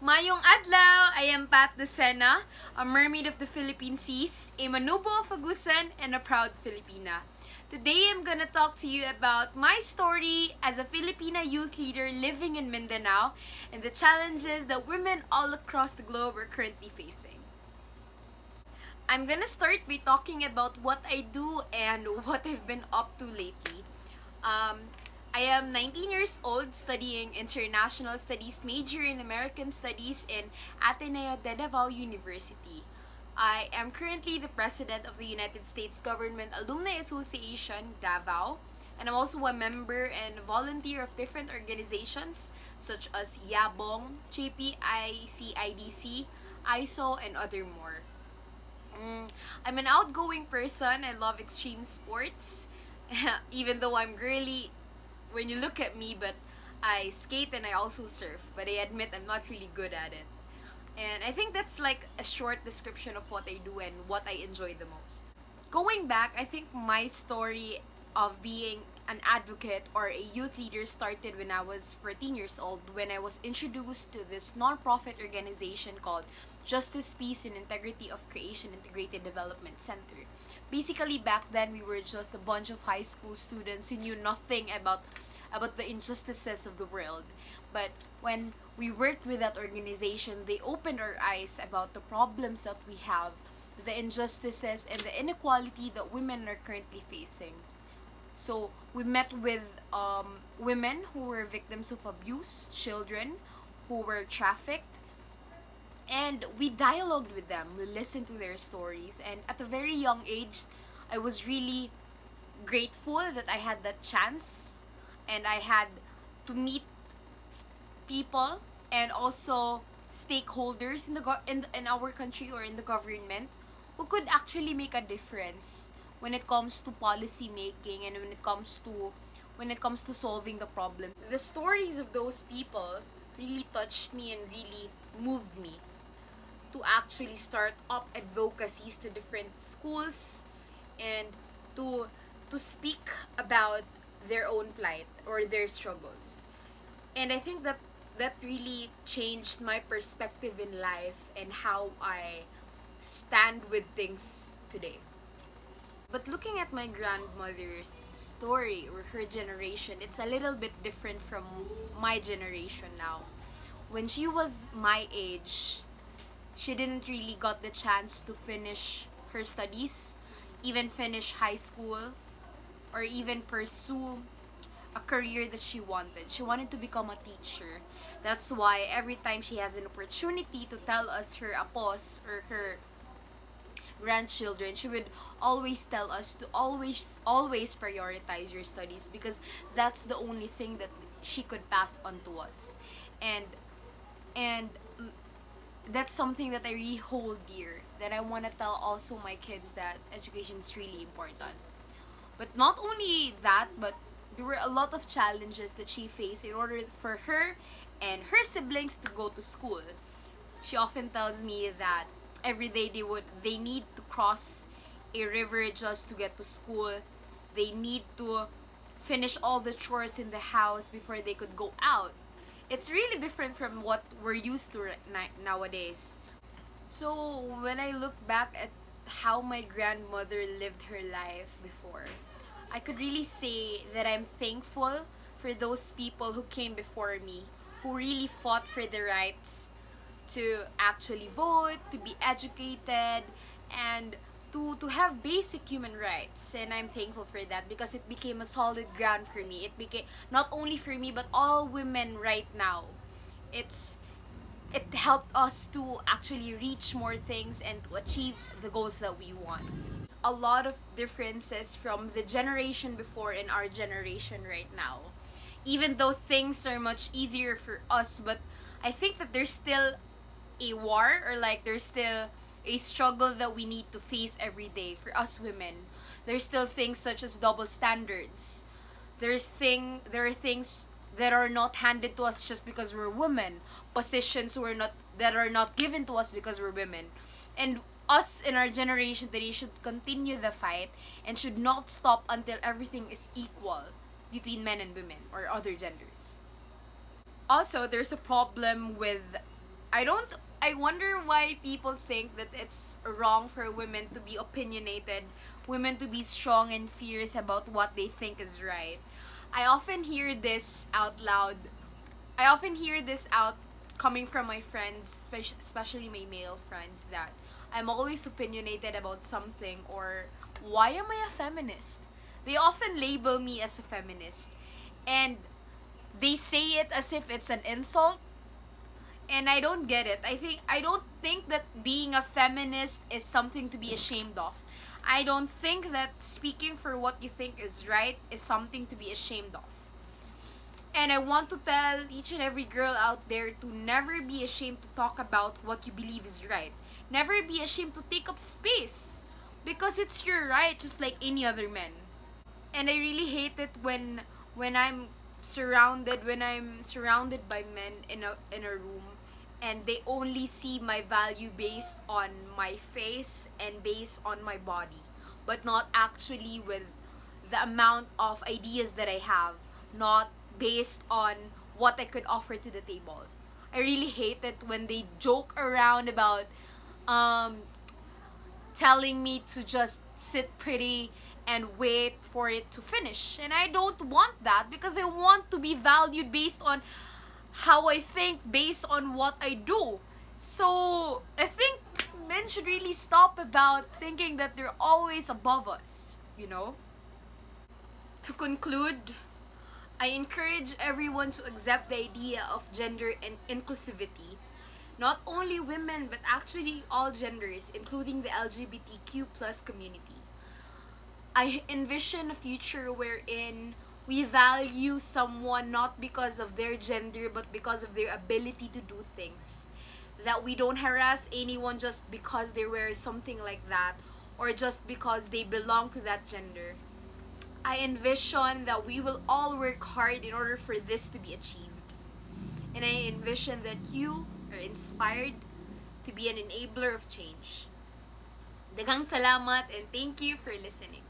Mayong adlaw! I am Pat Lucena, a mermaid of the Philippine seas, a manubo of Agusan, and a proud Filipina. Today I'm gonna talk to you about my story as a Filipina youth leader living in Mindanao and the challenges that women all across the globe are currently facing. I'm gonna start by talking about what I do and what I've been up to lately. I am 19 years old, studying International Studies, major in American Studies in Ateneo de Davao University. I am currently the president of the United States Government Alumni Association, Davao, and I'm also a member and volunteer of different organizations such as Yabong, JPICIDC, ISO, and other more. I'm an outgoing person. I love extreme sports. Even though I'm girly when you look at me, but I skate and I also surf. But I admit I'm not really good at it. And I think that's like a short description of what I do and what I enjoy the most. Going back, I think my story of being an advocate or a youth leader started when I was 14 years old, when I was introduced to this non-profit organization called Justice, Peace, and Integrity of Creation Integrated Development Center. Basically, back then, we were just a bunch of high school students who knew nothing about the injustices of the world. But when we worked with that organization, they opened our eyes about the problems that we have, the injustices and the inequality that women are currently facing. So we met with women who were victims of abuse, children who were trafficked, and we dialogued with them. We listened to their stories, and at a very young age, I was really grateful that I had that chance, and I had to meet people and also stakeholders in our country or in the government who could actually make a difference when it comes to policy making and when it comes to solving the problem. The stories of those people really touched me and really moved me to actually start up advocacies to different schools and to speak about their own plight or their struggles. And I think that really changed my perspective in life and how I stand with things today. But looking at my grandmother's story or her generation, it's a little bit different from my generation now. When she was my age, she didn't really got the chance to finish her studies, even finish high school, or even pursue a career that she wanted. She wanted to become a teacher. That's why every time she has an opportunity to tell us her apos or her grandchildren, she would always tell us to always prioritize your studies, because that's the only thing that she could pass on to us. And that's something that I really hold dear, that I want to tell also my kids, that education is really important. But not only that, but there were a lot of challenges that she faced in order for her and her siblings to go to school. She often tells me that every day they need to cross a river just to get to school. They need to finish all the chores in the house before they could go out. It's really different from what we're used to nowadays. So when I look back at how my grandmother lived her life before, I could really say that I'm thankful for those people who came before me, who really fought for the rights to actually vote, to be educated, and to have basic human rights. And I'm thankful for that, because it became a solid ground for me. It became not only for me but all women right now. It helped us to actually reach more things and to achieve the goals that we want. A lot of differences from the generation before and our generation right now. Even though things are much easier for us, but I think that there's still a war, or like there's still a struggle that we need to face every day for us women. There's still things such as double standards. There are things that are not handed to us just because we're women. Positions that are not given to us because we're women. And us in our generation today should continue the fight and should not stop until everything is equal between men and women or other genders. Also, there's a problem with I wonder why people think that it's wrong for women to be opinionated, women to be strong and fierce about what they think is right. I often hear this out loud. I often hear this out coming from my friends, especially my male friends, that I'm always opinionated about something, or why am I a feminist? They often label me as a feminist. And they say it as if it's an insult, and I don't get it. I don't think that being a feminist is something to be ashamed of. I don't think that speaking for what you think is right is something to be ashamed of. And I want to tell each and every girl out there to never be ashamed to talk about what you believe is right. Never be ashamed to take up space, because it's your right just like any other man. And I really hate it when I'm surrounded by men in a room, and they only see my value based on my face and based on my body, but not actually with the amount of ideas that I have, not based on what I could offer to the table. I really hate it when they joke around about um telling me to just sit pretty and wait for it to finish. And I don't want that, because I want to be valued based on how I think, based on what I do. So I think men should really stop about thinking that they're always above us, you know? To conclude, I encourage everyone to accept the idea of gender and inclusivity. Not only women, but actually all genders, including the LGBTQ plus community. I envision a future wherein we value someone not because of their gender, but because of their ability to do things. That we don't harass anyone just because they wear something like that, or just because they belong to that gender. I envision that we will all work hard in order for this to be achieved. And I envision that you are inspired to be an enabler of change. Daghang salamat, and thank you for listening.